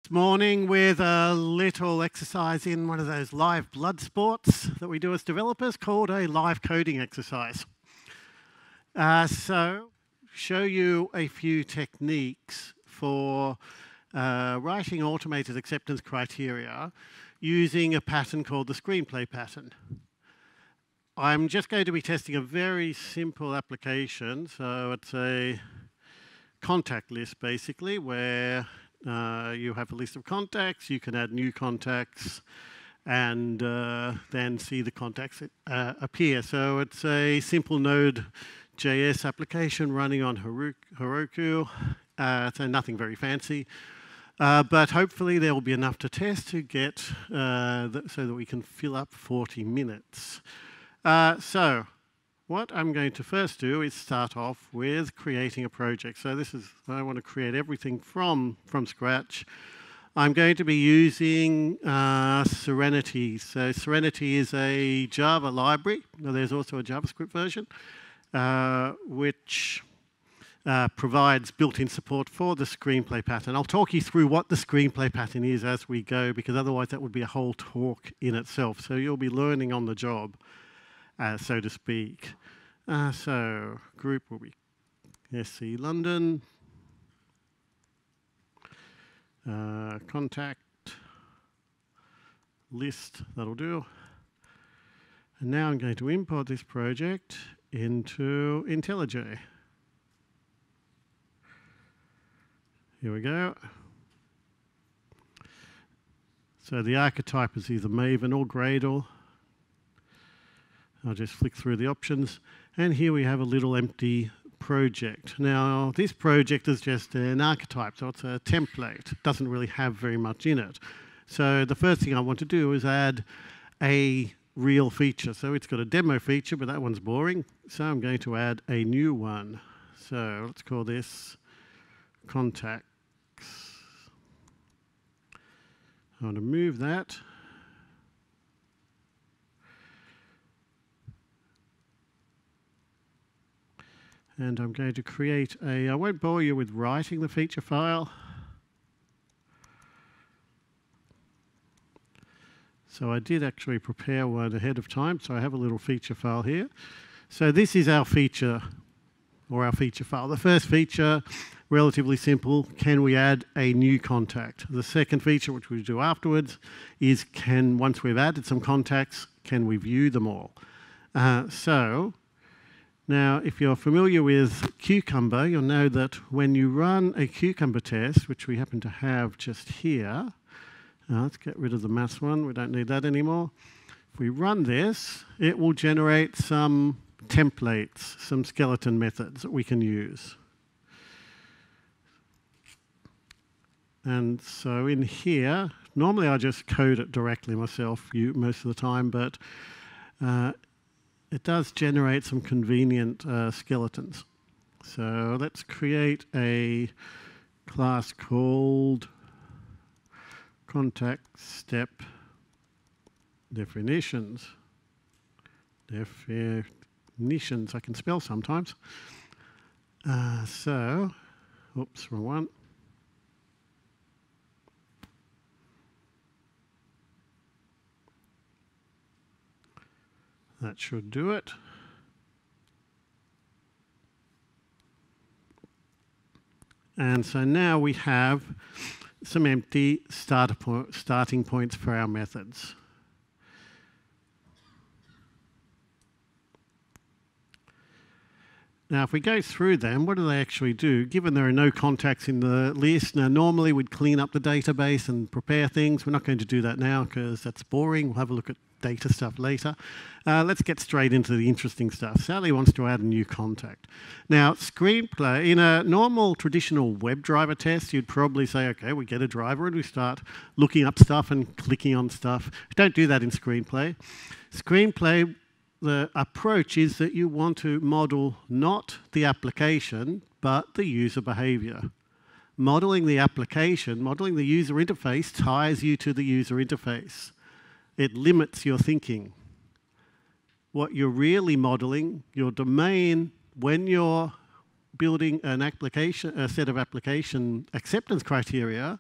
This morning with a little exercise in one of those live blood sports that we do as developers called a live coding exercise. So show you a few techniques for writing automated acceptance criteria using a pattern called the Screenplay Pattern. I'm just going to be testing a very simple application. So it's a contact list basically where you have a list of contacts, you can add new contacts, and then see the contacts appear. So it's a simple Node.js application running on Heroku, so nothing very fancy. But hopefully there will be enough to test to get so that we can fill up 40 minutes. So what I'm going to first do is start off with creating a project. So I want to create everything from scratch. I'm going to be using Serenity. So Serenity is a Java library. There's also a JavaScript version, which provides built-in support for the Screenplay pattern. I'll talk you through what the Screenplay pattern is as we go, because otherwise that would be a whole talk in itself. So you'll be learning on the job, so to speak. So group will be SC London, contact list, that'll do. And now I'm going to import this project into IntelliJ. Here we go. So the archetype is either Maven or Gradle. I'll just flick through the options, and here we have a little empty project. Now, this project is just an archetype, so it's a template. It doesn't really have very much in it. So the first thing I want to do is add a real feature. So it's got a demo feature, but that one's boring. So I'm going to add a new one. So let's call this contacts. I want to move that. And I'm going to create I won't bore you with writing the feature file. So I did actually prepare one ahead of time, so I have a little feature file here. So this is our feature, or our feature file. The first feature, relatively simple, can we add a new contact? The second feature, which we do afterwards, is once we've added some contacts, can we view them all? Now, if you're familiar with Cucumber, you'll know that when you run a Cucumber test, which we happen to have just here, let's get rid of the maths one, we don't need that anymore. If we run this, it will generate some templates, some skeleton methods that we can use. And so in here, normally I just code it directly myself most of the time, but it does generate some convenient skeletons. So let's create a class called contact step definitions. Definitions, I can spell sometimes. Oops, wrong one. That should do it. And so now we have some empty starting points for our methods. Now, if we go through them, what do they actually do? Given there are no contacts in the list, now normally we'd clean up the database and prepare things. We're not going to do that now because that's boring. We'll have a look at data stuff later. Let's get straight into the interesting stuff. Sally wants to add a new contact. Now, Screenplay, in a normal traditional WebDriver test, you'd probably say, okay, we get a driver and we start looking up stuff and clicking on stuff. Don't do that in Screenplay. Screenplay, the approach is that you want to model not the application, but the user behavior. Modeling the application, modeling the user interface ties you to the user interface. It limits your thinking. What you're really modeling, your domain, when you're building an application, a set of application acceptance criteria,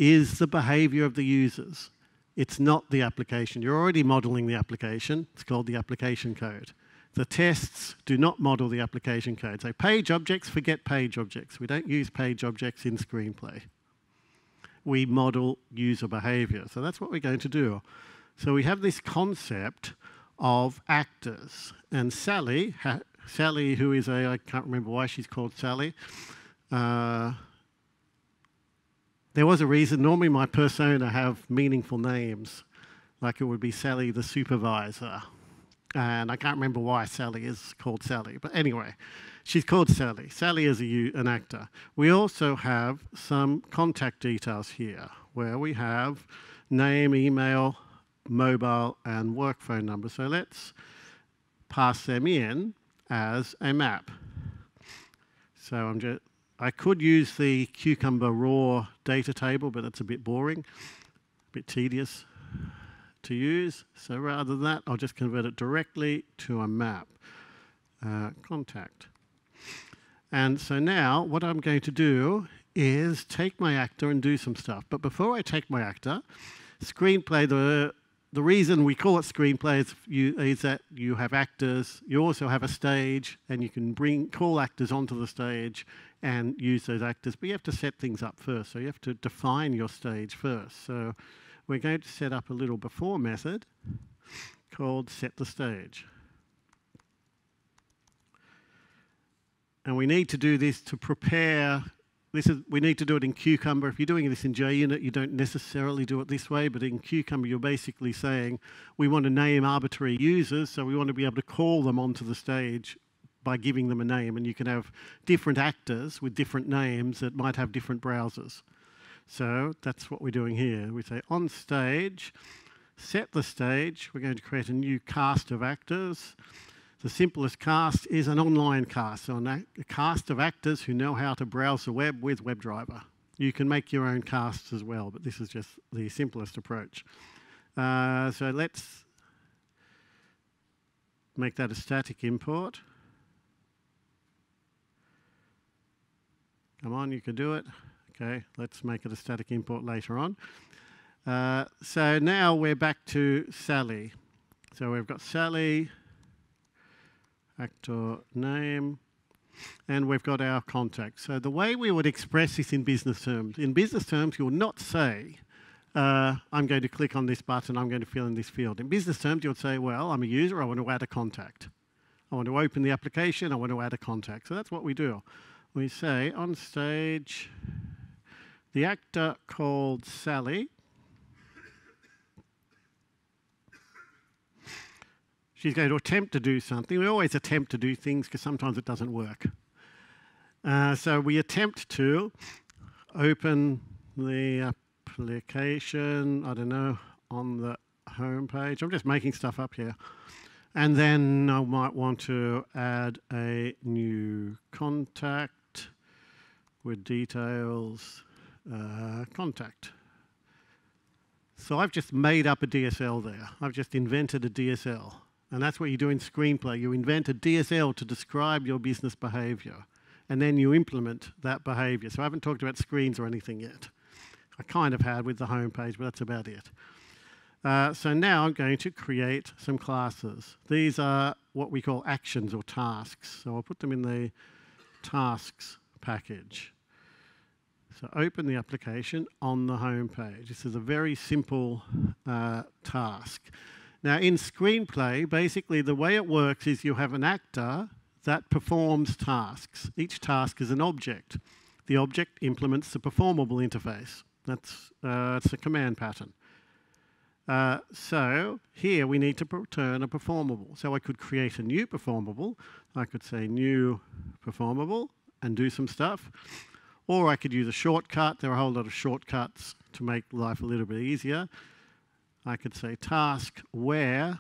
is the behavior of the users. It's not the application. You're already modeling the application. It's called the application code. The tests do not model the application code. So page objects, forget page objects. We don't use page objects in Screenplay. We model user behavior. So that's what we're going to do. So we have this concept of actors. And Sally, who is I can't remember why she's called Sally. There was a reason. Normally my persona have meaningful names. Like it would be Sally the supervisor. And I can't remember why Sally is called Sally. But anyway, she's called Sally. Sally is an actor. We also have some contact details here, where we have name, email, mobile, and work phone number. So let's pass them in as a map. So I could use the Cucumber raw data table, but it's a bit boring, a bit tedious to use. So rather than that, I'll just convert it directly to a map. Contact. And so now what I'm going to do is take my actor and do some stuff. But before I take my actor, Screenplay, the reason we call it Screenplay is that you have actors, you also have a stage, and you can call actors onto the stage and use those actors. But you have to set things up first. So you have to define your stage first. So we're going to set up a little before method called setTheStage. And we need to do this to prepare. We need to do it in Cucumber. If you're doing this in JUnit, you don't necessarily do it this way, but in Cucumber, you're basically saying we want to name arbitrary users, so we want to be able to call them onto the stage by giving them a name. And you can have different actors with different names that might have different browsers. So that's what we're doing here. We say on stage, set the stage. We're going to create a new cast of actors. The simplest cast is an online cast, so a cast of actors who know how to browse the web with WebDriver. You can make your own casts as well, but this is just the simplest approach. So let's make that a static import. Come on, you can do it. Okay, let's make it a static import later on. So now we're back to Sally. So we've got Sally, actor name, and we've got our contact. So the way we would express this in business terms you will not say, I'm going to click on this button, I'm going to fill in this field. In business terms, you would say, well, I'm a user, I want to add a contact. I want to open the application, I want to add a contact. So that's what we do. We say on stage, the actor called Sally. She's going to attempt to do something. We always attempt to do things because sometimes it doesn't work. So we attempt to open the application, I don't know, on the home page. I'm just making stuff up here. And then I might want to add a new contact with details. Contact. So I've just made up a DSL there. I've just invented a DSL. And that's what you do in Screenplay. You invent a DSL to describe your business behavior. And then you implement that behavior. So I haven't talked about screens or anything yet. I kind of had with the home page, but that's about it. So now I'm going to create some classes. These are what we call actions or tasks. So I'll put them in the tasks package. So open the application on the home page. This is a very simple task. Now in Screenplay, basically the way it works is you have an actor that performs tasks. Each task is an object. The object implements the performable interface. That's it's a command pattern. So here we need to return a performable. So I could create a new performable. I could say new performable and do some stuff. Or I could use a shortcut. There are a whole lot of shortcuts to make life a little bit easier. I could say task where,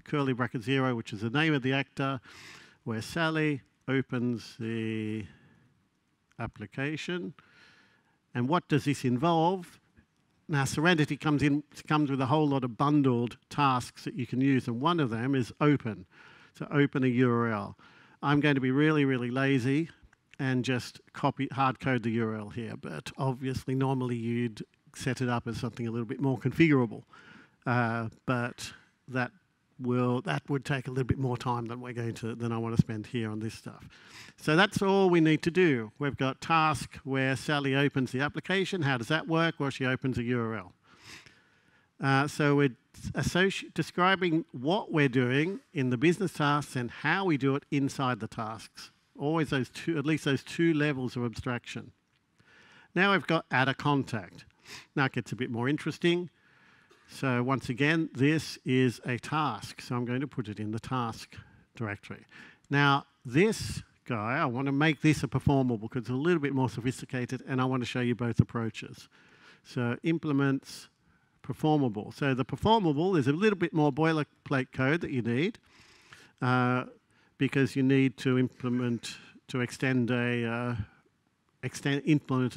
curly bracket 0, which is the name of the actor, where Sally opens the application. And what does this involve? Now, Serenity comes with a whole lot of bundled tasks that you can use, and one of them is open. So open a URL. I'm going to be really, really lazy and just hard code the URL here, but obviously normally you'd set it up as something a little bit more configurable. But that would take a little bit more time than I want to spend here on this stuff. So that's all we need to do. We've got task where Sally opens the application. How does that work? Well, she opens a URL. So we're describing what we're doing in the business tasks and how we do it inside the tasks. Always at least those two levels of abstraction. Now we've got add a contact. Now it gets a bit more interesting. So once again, this is a task. So I'm going to put it in the task directory. Now this guy, I want to make this a performable because it's a little bit more sophisticated, and I want to show you both approaches. So implements performable. So the performable is a little bit more boilerplate code that you need because you need to implement an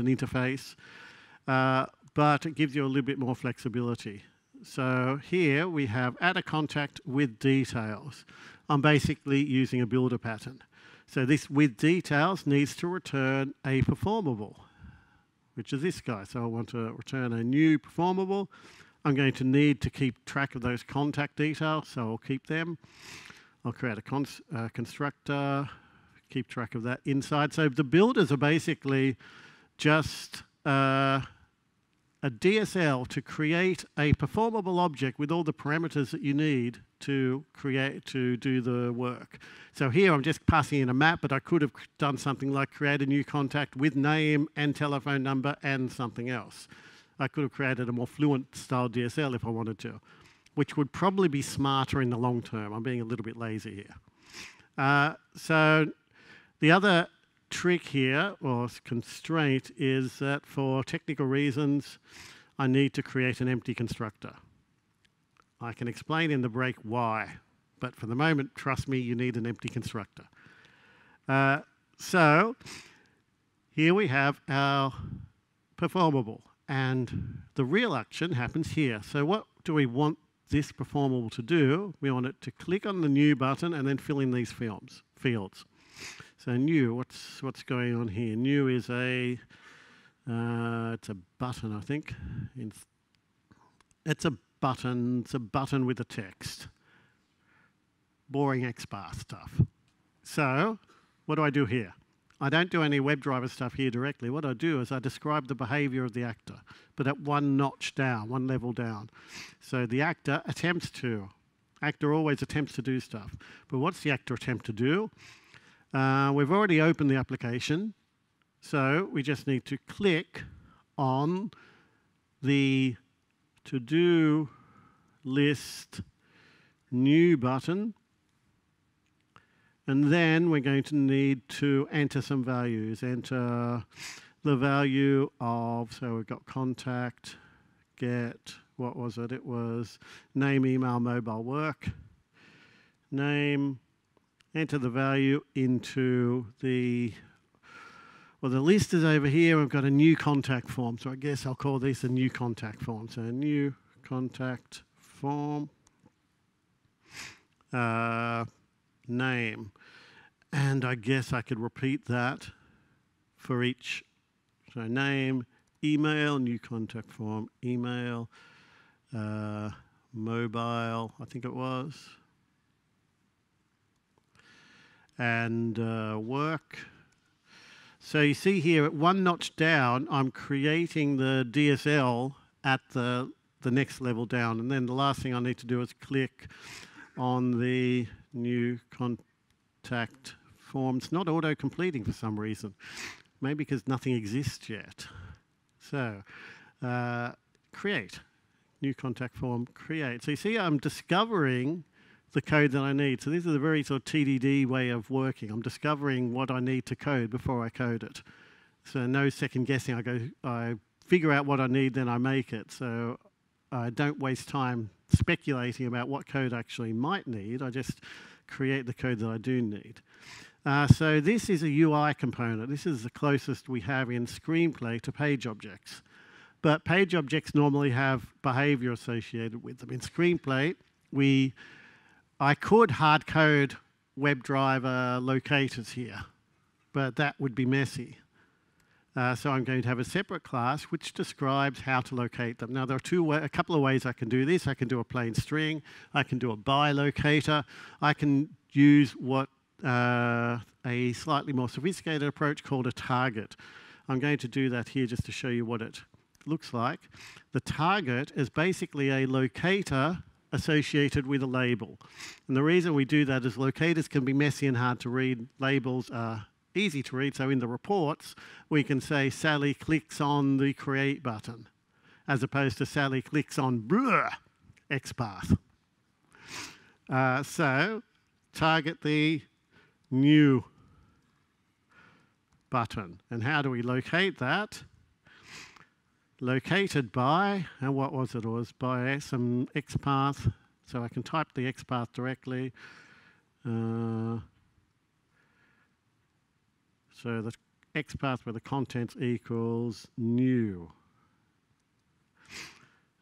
interface, but it gives you a little bit more flexibility. So here we have add a contact with details. I'm basically using a builder pattern. So this with details needs to return a performable, which is this guy. So I want to return a new performable. I'm going to need to keep track of those contact details, so I'll keep them. I'll create a constructor, keep track of that inside. So the builders are basically just a DSL to create a performable object with all the parameters that you need to do the work. So here I'm just passing in a map, but I could have done something like create a new contact with name and telephone number and something else. I could have created a more fluent style DSL if I wanted to, which would probably be smarter in the long term. I'm being a little bit lazy here. So the other trick here, or constraint, is that for technical reasons, I need to create an empty constructor. I can explain in the break why, but for the moment, trust me, you need an empty constructor. So here we have our performable, and the real action happens here. So what do we want this performable to do? We want it to click on the new button and then fill in these fields. So new, what's going on here? New is it's a button, I think. It's a button with a text. Boring XBAR stuff. So what do I do here? I don't do any WebDriver stuff here directly. What I do is I describe the behavior of the actor, but at one notch down, one level down. So the actor always attempts to do stuff. But what's the actor attempt to do? We've already opened the application, so we just need to click on the to-do list new button, and then we're going to need to enter some values. Enter the value of, so we've got contact, get, what was it? It was name, email, mobile, work, name. Enter the value into the list is over here. We've got a new contact form. So I guess I'll call this a new contact form. So a new contact form, name. And I guess I could repeat that for each. So name, email, new contact form, email, mobile, I think it was. And work. So you see here at one notch down, I'm creating the DSL at the next level down. And then the last thing I need to do is click on the new contact form. It's not auto-completing for some reason. Maybe because nothing exists yet. So create. New contact form, create. So you see I'm discovering the code that I need. So this is a very sort of TDD way of working. I'm discovering what I need to code before I code it. So no second guessing. I figure out what I need, then I make it. So I don't waste time speculating about what code I actually might need. I just create the code that I do need. So this is a UI component. This is the closest we have in Screenplay to page objects. But page objects normally have behavior associated with them. In Screenplay, I could hard code WebDriver locators here, but that would be messy. So I'm going to have a separate class which describes how to locate them. Now, there are a couple of ways I can do this. I can do a plain string. I can do a by locator. I can use what a slightly more sophisticated approach called a target. I'm going to do that here just to show you what it looks like. The target is basically a locator associated with a label. And the reason we do that is locators can be messy and hard to read. Labels are easy to read. So in the reports, we can say Sally clicks on the create button, as opposed to Sally clicks on XPath. So target the new button. And how do we locate that? Located by, and what was it? It was by some XPath. So I can type the XPath directly. So the XPath where the contents equals new.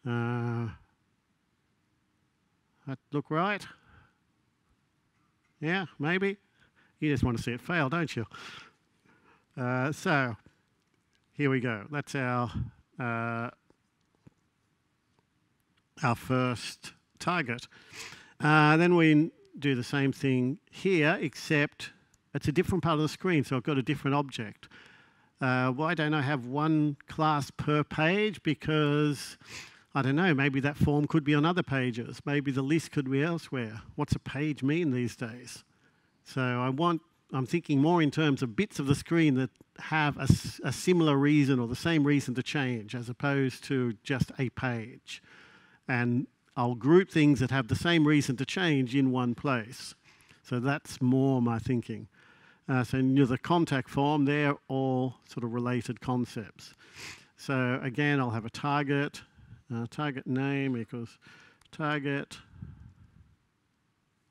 That look right? Yeah, maybe. You just want to see it fail, don't you? So here we go. That's our first target. Then we do the same thing here, except it's a different part of the screen, so I've got a different object. Why don't I have one class per page? Because, I don't know, maybe that form could be on other pages. Maybe the list could be elsewhere. What's a page mean these days? So I'm thinking more in terms of bits of the screen that have a similar reason or the same reason to change, as opposed to just a page. And I'll group things that have the same reason to change in one place. So that's more my thinking. So the contact form, they're all sort of related concepts. So again, I'll have a target. Target name equals target,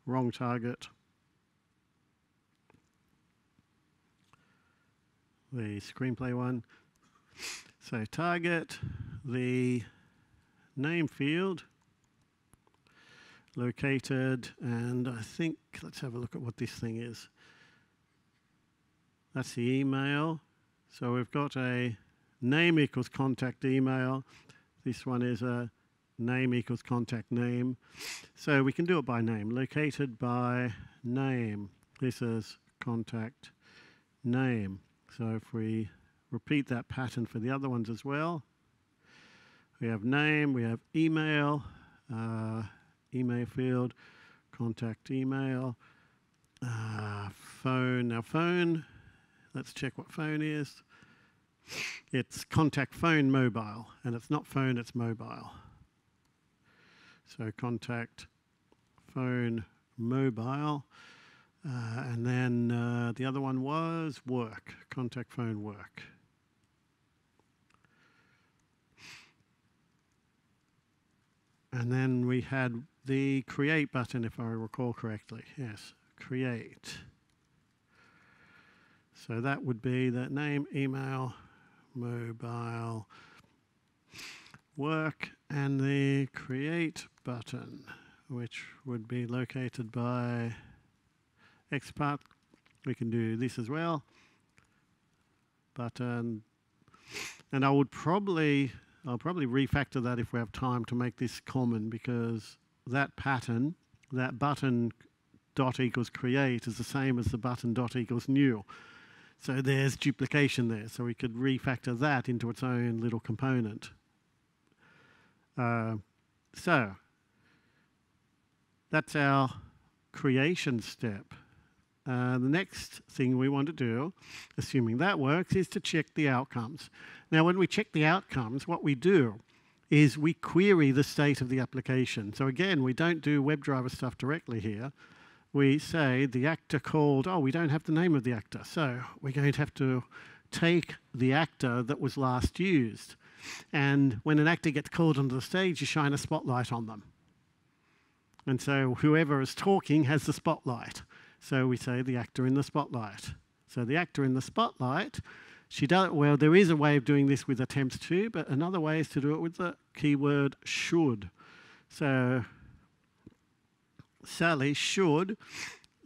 wrong target. The screenplay one. So target, the name field, located, and I think, let's have a look at what this thing is. That's the email. So we've got a name equals contact email. This one is a name equals contact name. So we can do it by name. Located by name. This is contact name. So if we repeat that pattern for the other ones as well, we have name, we have email, email field, contact email, phone. Now phone, let's check what phone is. It's contact phone mobile, and it's not phone, it's mobile. So contact phone mobile. And then the other one was work, contact phone work. And then we had the create button, if I recall correctly. Yes, create. So that would be that name, email, mobile, work, and the create button, which would be located by XPath. We can do this as well. Button. And I'll probably refactor that if we have time to make this common, because that pattern, that button dot equals create is the same as the button dot equals new. So there's duplication there. So we could refactor that into its own little component. So that's our creation step. The next thing we want to do, assuming that works, is to check the outcomes. Now, when we check the outcomes, what we do is we query the state of the application. So again, we don't do WebDriver stuff directly here. We say the actor called, oh, we don't have the name of the actor. So we're going to have to take the actor that was last used. And when an actor gets called onto the stage, you shine a spotlight on them. And so whoever is talking has the spotlight. So we say the actor in the spotlight. So the actor in the spotlight, she does, well, there is a way of doing this with attempts to, but another way is to do it with the keyword should. So Sally should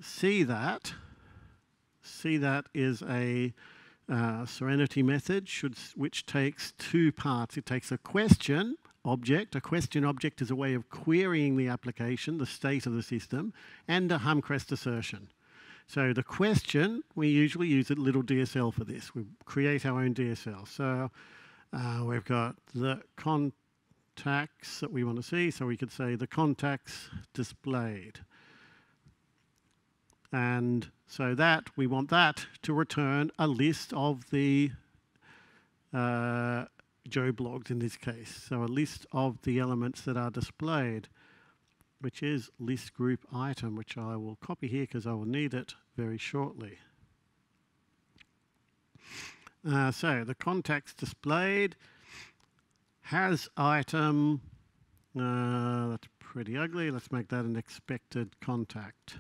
see that. See that is a Serenity method, which takes two parts. It takes a question object. A question object is a way of querying the application, the state of the system, and a HumCrest assertion. So the question, we usually use a little DSL for this. We create our own DSL. So we've got the contacts that we want to see. So we could say the contacts displayed. And so that we want that to return a list of the Joe blogs in this case. So a list of the elements that are displayed, which is list group item, which I will copy here because I will need it very shortly. So the contacts displayed has item. That's pretty ugly. Let's make that an expected contact.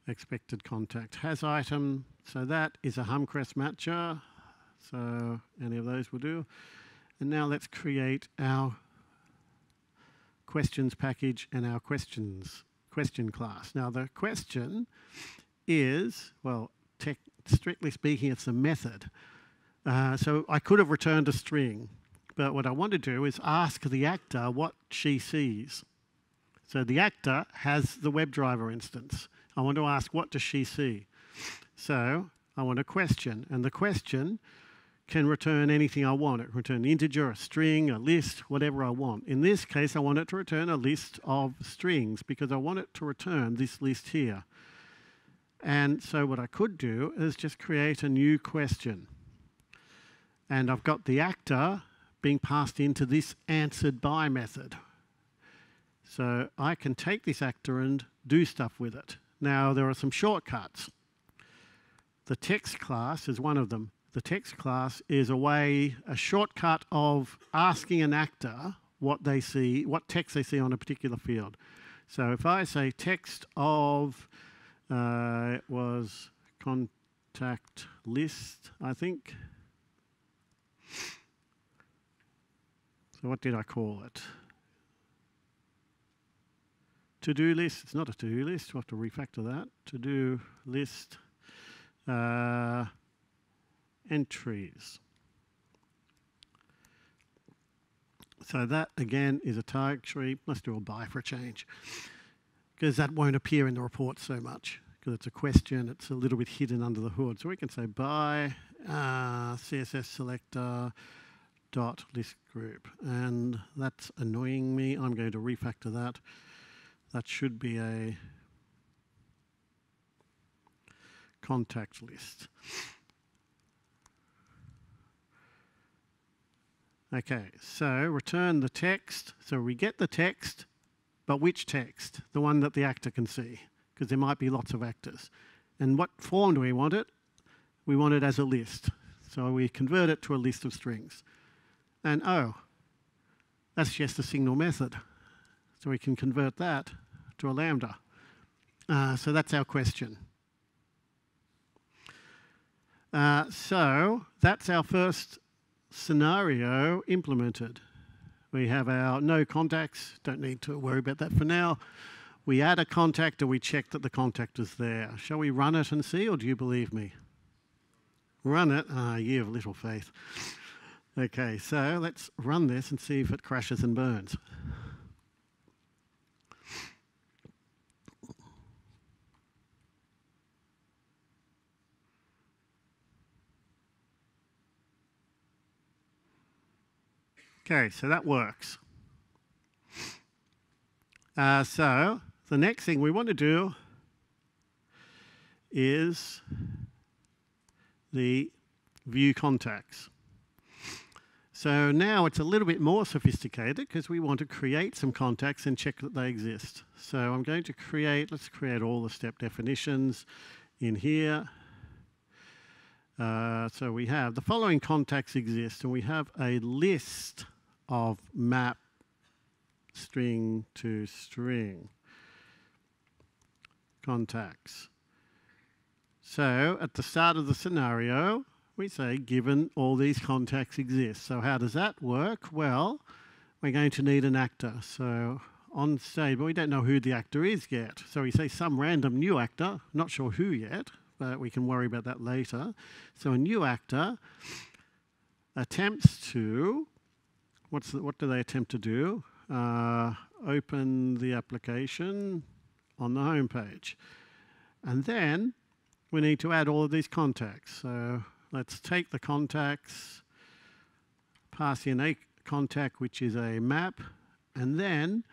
Expected contact has item, so that is a HumCrest matcher, so any of those will do. And now let's create our questions package and our question class. Now the question is, well, strictly speaking, it's a method. So I could have returned a string, but what I want to do is ask the actor what she sees. So the actor has the WebDriver instance. I want to ask, what does she see? So I want a question, and the question can return anything I want. It can return an integer, a string, a list, whatever I want. In this case, I want it to return a list of strings because I want it to return this list here. And so what I could do is just create a new question. And I've got the actor being passed into this answered by method. So I can take this actor and do stuff with it. Now, there are some shortcuts. The text class is one of them. The text class is a shortcut of asking an actor what they see, what text they see on a particular field. So if I say text of, it was contact list, I think. So what did I call it? To-do list. It's not a to-do list. We'll have to refactor that. To-do list entries. So that, again, is a target tree. Let's do a by for a change, because that won't appear in the report so much, because it's a question. It's a little bit hidden under the hood. So we can say by CSS selector dot list group. And that's annoying me. I'm going to refactor that. That should be a contact list. Okay, so return the text. So we get the text, but which text? The one that the actor can see, because there might be lots of actors. And what form do we want it? We want it as a list. So we convert it to a list of strings. And oh, that's just a signal method. So we can convert that to a lambda. So that's our question. So that's our first scenario implemented. We have our no contacts. Don't need to worry about that for now. We add a contact, or we check that the contact is there. Shall we run it and see, or do you believe me? Run it? You have little faith. Okay, so let's run this and see if it crashes and burns. Okay, so that works. So the next thing we want to do is the view contacts. So now it's a little bit more sophisticated because we want to create some contacts and check that they exist. So I'm going to let's create all the step definitions in here. So we have the following contacts exist, and we have a list of map string to string contacts. So at the start of the scenario, we say given all these contacts exist. So how does that work? Well, we're going to need an actor. So on stage, but we don't know who the actor is yet. So we say some random new actor, not sure who yet, but we can worry about that later. So a new actor attempts to, what do they attempt to do? Open the application on the home page. And then we need to add all of these contacts. So let's take the contacts, pass in a contact which is a map, and then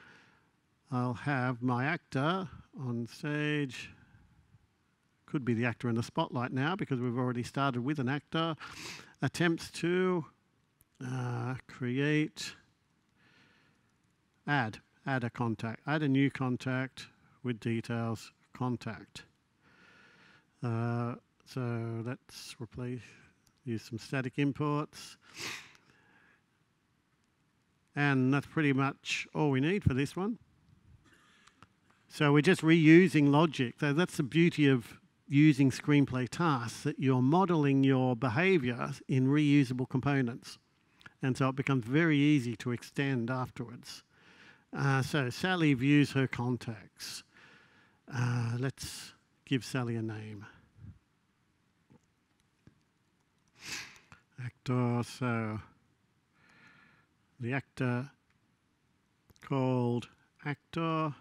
I'll have my actor on stage. Could be the actor in the spotlight now because we've already started with an actor. Attempts to create, add a contact, add a new contact with details, contact. So let's use some static imports. And that's pretty much all we need for this one. So we're just reusing logic. So that's the beauty of using Screenplay tasks, that you're modeling your behavior in reusable components. And so it becomes very easy to extend afterwards. So Sally views her contacts. Let's give Sally a name. Actor, so the actor called actor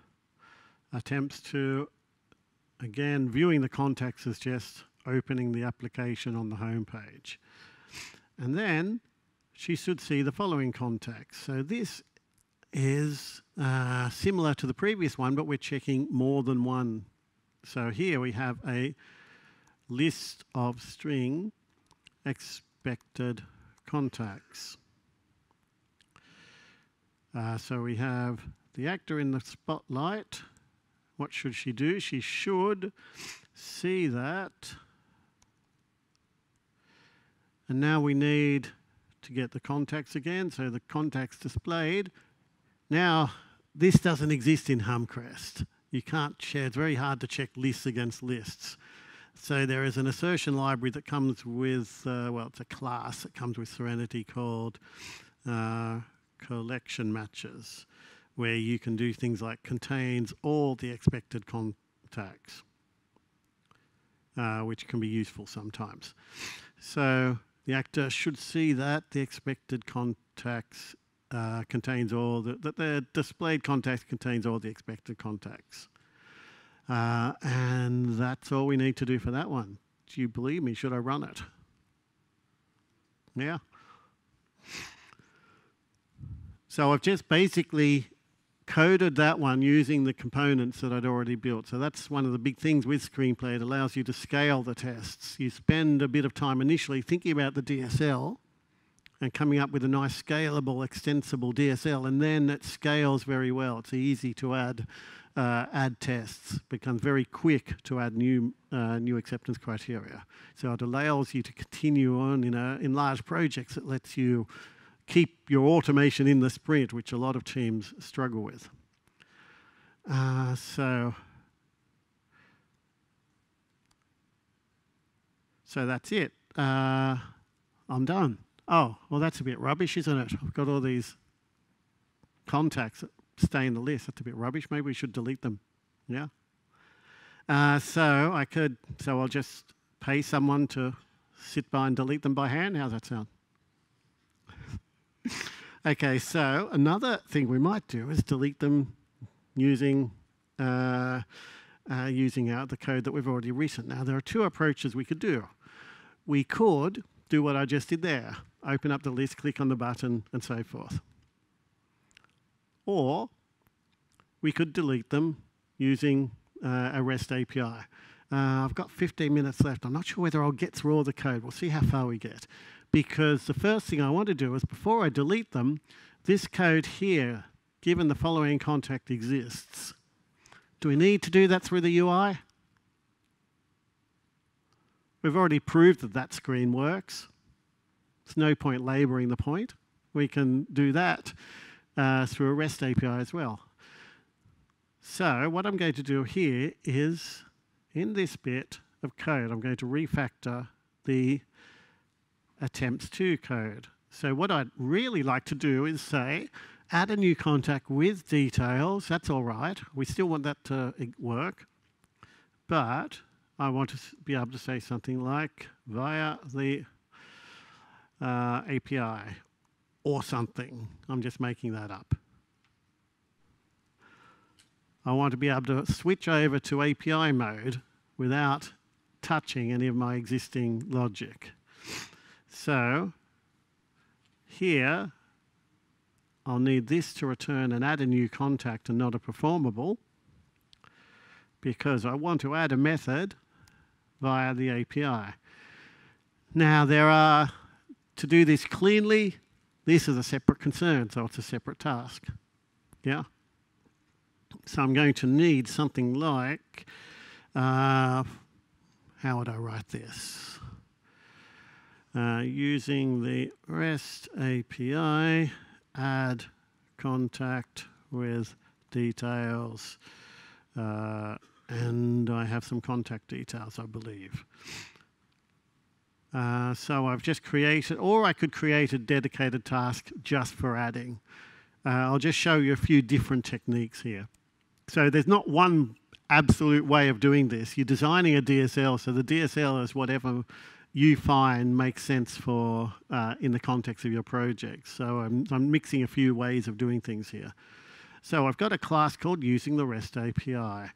attempts to, again, viewing the contacts is just opening the application on the home page. And then she should see the following contacts. So this is similar to the previous one, but we're checking more than one. So here we have a list of string expected contacts. So we have the actor in the spotlight. What should she do? She should see that. And now we need to get the contacts again. So the contacts displayed. Now, this doesn't exist in Humcrest. You can't share. It's very hard to check lists against lists. So there is an assertion library that comes with, well, it's a class that comes with Serenity called collection matches, where you can do things like contains all the expected contacts, which can be useful sometimes. So the actor should see that the expected contacts contains all that the displayed contact contains all the expected contacts. And that's all we need to do for that one. Do you believe me? Should I run it? Yeah. So I've just basically coded that one using the components that I'd already built. So that's one of the big things with Screenplay. It allows you to scale the tests. You spend a bit of time initially thinking about the DSL and coming up with a nice scalable, extensible DSL, and then it scales very well. It's easy to add tests. It becomes very quick to add new acceptance criteria. So it allows you to continue on in large projects. It lets you keep your automation in the sprint, which a lot of teams struggle with. So that's it. I'm done. Oh, well, that's a bit rubbish, isn't it? I've got all these contacts that stay in the list. That's a bit rubbish. Maybe we should delete them. Yeah. So I'll just pay someone to sit by and delete them by hand. How's that sound? Okay, so another thing we might do is delete them using the code that we've already written. Now, there are two approaches we could do. We could do what I just did there. Open up the list, click on the button, and so forth. Or we could delete them using a REST API. I've got 15 minutes left. I'm not sure whether I'll get through all the code. We'll see how far we get. Because the first thing I want to do is, before I delete them, this code here, given the following contact exists. Do we need to do that through the UI? We've already proved that that screen works. There's no point laboring the point. We can do that through a REST API as well. So what I'm going to do here is, in this bit of code, I'm going to refactor the attempts to code. So what I'd really like to do is say, add a new contact with details. That's all right. We still want that to work. But I want to be able to say something like via the API or something. I'm just making that up. I want to be able to switch over to API mode without touching any of my existing logic. So here, I'll need this to return and add a new contact and not a performable, because I want to add a method via the API. Now to do this cleanly, this is a separate concern, so it's a separate task. Yeah? So I'm going to need something like, how would I write this? Using the REST API, add contact with details, and I have some contact details, I believe. So I've just created, or I could create a dedicated task just for adding. I'll just show you a few different techniques here. So there's not one absolute way of doing this. You're designing a DSL, so the DSL is whatever you find makes sense for in the context of your project. So I'm mixing a few ways of doing things here. So I've got a class called using the REST API.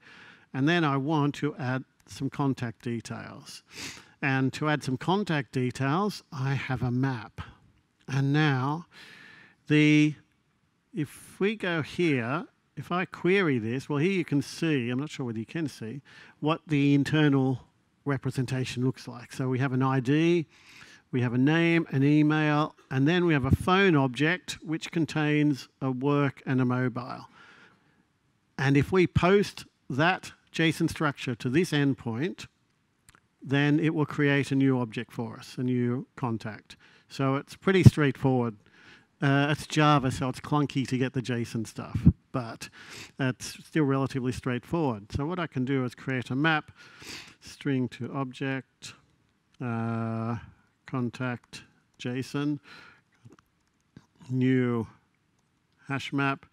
And then I want to add some contact details. And to add some contact details, I have a map. And now, if we go here, if I query this, well, here you can see, I'm not sure whether you can see, what the internal representation looks like. So we have an ID, we have a name, an email, and then we have a phone object which contains a work and a mobile. And if we post that JSON structure to this endpoint, then it will create a new object for us, a new contact. So it's pretty straightforward. It's Java, so it's clunky to get the JSON stuff, but it's still relatively straightforward. So what I can do is create a map, string to object, contact JSON, new hash map,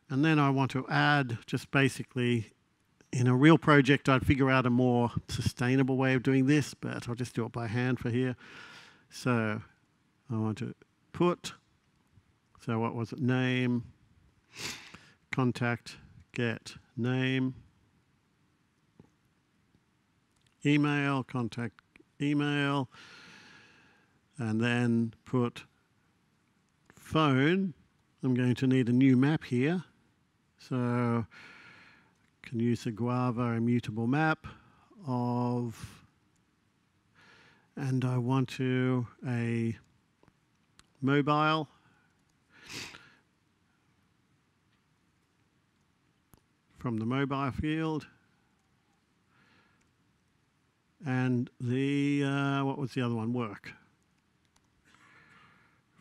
and then I want to add just basically, in a real project, I'd figure out a more sustainable way of doing this, but I'll just do it by hand for here. So I want to put, so what was it, name, contact, get name, email, contact email, and then put phone. I'm going to need a new map here. So can use the Guava immutable map of, and I want to a mobile, from the mobile field, and the, what was the other one, work.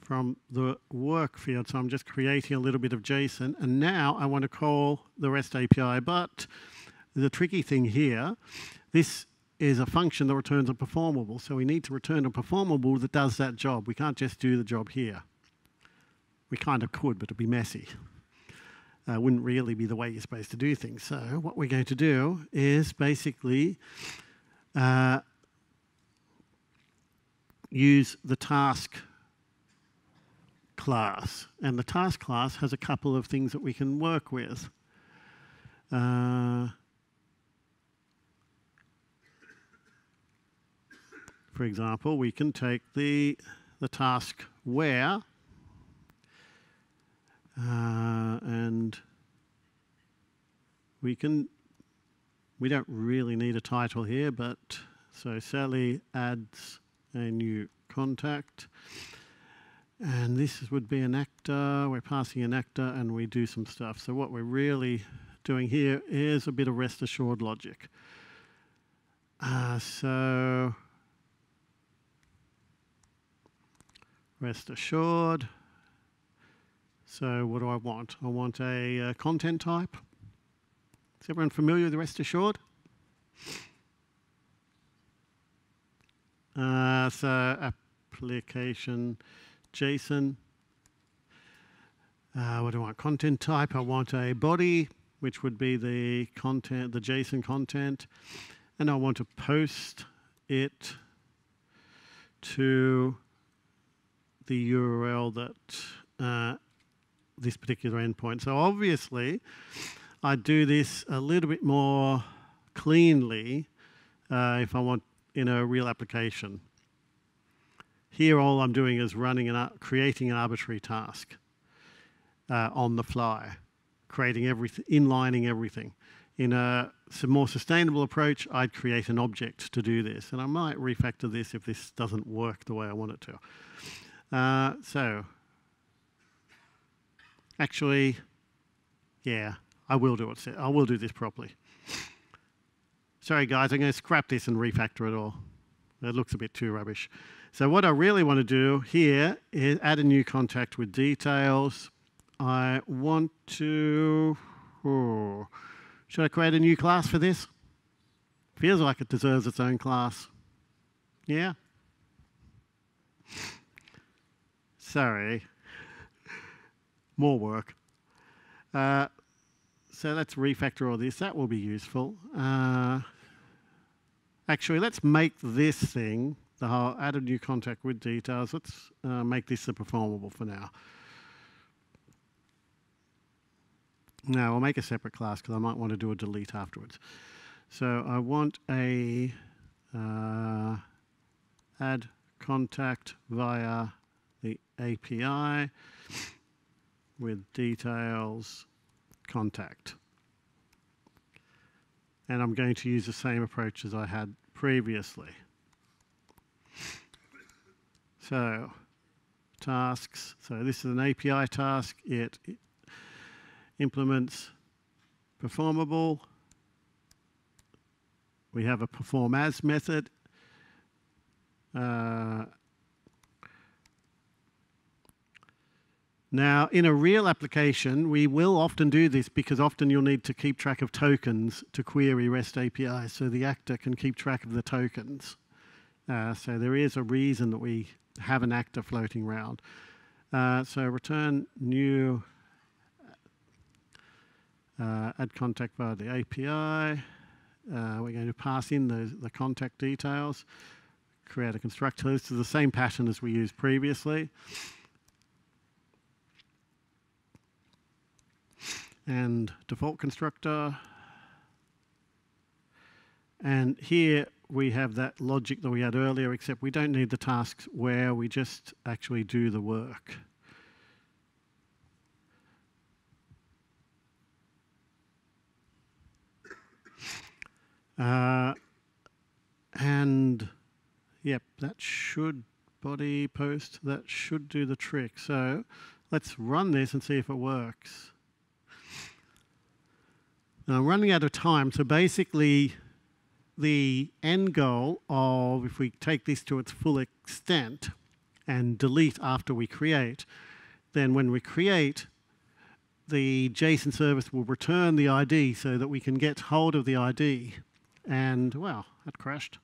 From the work field, so I'm just creating a little bit of JSON, and now I want to call the REST API, but the tricky thing here, this is a function that returns a performable, so we need to return a performable that does that job. We can't just do the job here. We kind of could, but it'd be messy. Wouldn't really be the way you're supposed to do things. So what we're going to do is basically use the task class, and the task class has a couple of things that we can work with. For example, we can take the task where, and we don't really need a title here, but so Sally adds a new contact. And this would be an actor, we're passing an actor, and we do some stuff. So what we're really doing here is a bit of rest assured logic. So rest assured. So what do I want? I want a content type. Is everyone familiar with rest assured? So application JSON. What do I want? Content type. I want a body, which would be the content, the JSON content. and I want to post it to the URL that this particular endpoint. So obviously, I do this a little bit more cleanly if I want in a real application. Here, all I'm doing is creating an arbitrary task on the fly, creating everything, inlining everything. In a more sustainable approach, I'd create an object to do this, and I might refactor this if this doesn't work the way I want it to. So, actually, yeah, I will do it. I will do this properly. Sorry, guys, I'm going to scrap this and refactor it all. It looks a bit too rubbish. So what I really want to do here is add a new contact with details. I want to... should I create a new class for this? Feels like it deserves its own class. Yeah? Sorry. More work. So let's refactor all this. That will be useful. Actually, let's make this thing, the whole add a new contact with details, let's make this a performable for now. Now, I'll make a separate class because I might want to do a delete afterwards. So I want a add contact via the API with details contact. And I'm going to use the same approach as I had previously. So, tasks. So this is an API task. It implements performable. We have a perform as method. Now, in a real application, we will often do this because often you'll need to keep track of tokens to query REST API, so the actor can keep track of the tokens. So there is a reason that we have an actor floating around. So return new add contact via the API. We're going to pass in the contact details, create a constructor. This is the same pattern as we used previously. And default constructor. And here we have that logic that we had earlier, except we don't need the tasks where we just actually do the work. And yep, that should body post, that should do the trick. So let's run this and see if it works. Now, I'm running out of time, so basically the end goal of, if we take this to its full extent and delete after we create, then when we create, the JSON service will return the ID so that we can get hold of the ID. And, wow, that crashed.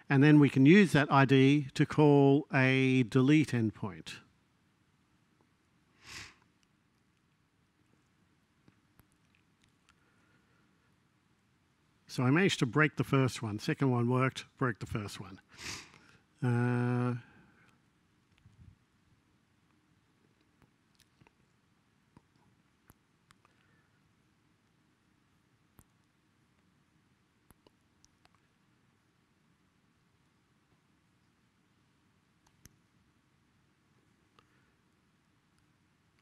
And then we can use that ID to call a delete endpoint. So I managed to break the first one. Second one worked, broke the first one.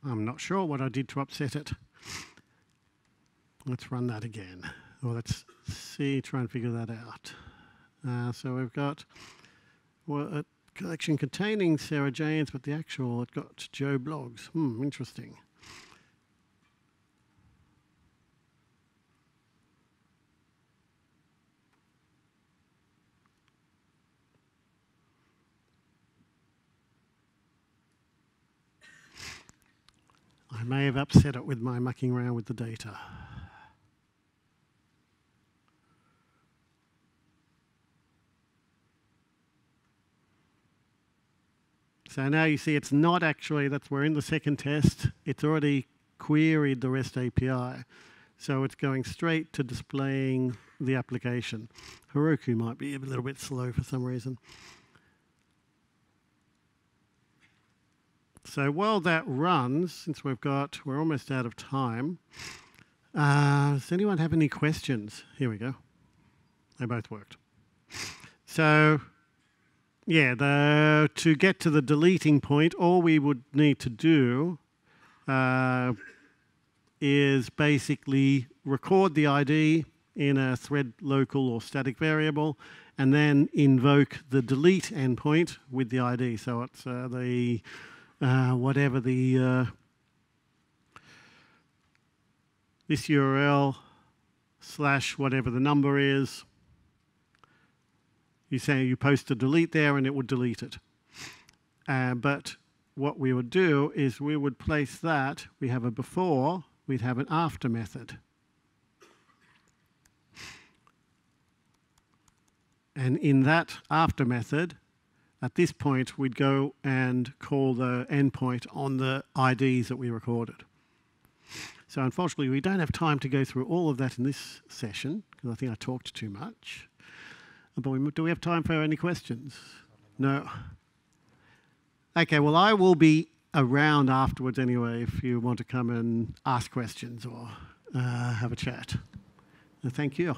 I'm not sure what I did to upset it. Let's run that again. Or let's see, try and figure that out. So we've got a collection containing Sarah Janes, but the actual, it got Joe Blogs. Interesting. I may have upset it with my mucking around with the data. So now you see it's not actually, we're in the second test. It's already queried the REST API. So it's going straight to displaying the application. Heroku might be a little bit slow for some reason. So while that runs, since we're almost out of time, does anyone have any questions? Here we go. They both worked. So yeah, to get to the deleting point, all we would need to do is basically record the ID in a thread local or static variable, and then invoke the delete endpoint with the ID. So it's whatever this URL / whatever the number is. You say you post a delete there and it would delete it. But what we would do is we would place that, we have a before, we'd have an after method. And in that after method, at this point, we'd go and call the endpoint on the IDs that we recorded. So unfortunately, we don't have time to go through all of that in this session, because I think I talked too much. But do we have time for any questions? No. Okay, well, I will be around afterwards anyway if you want to come and ask questions or have a chat. Thank you.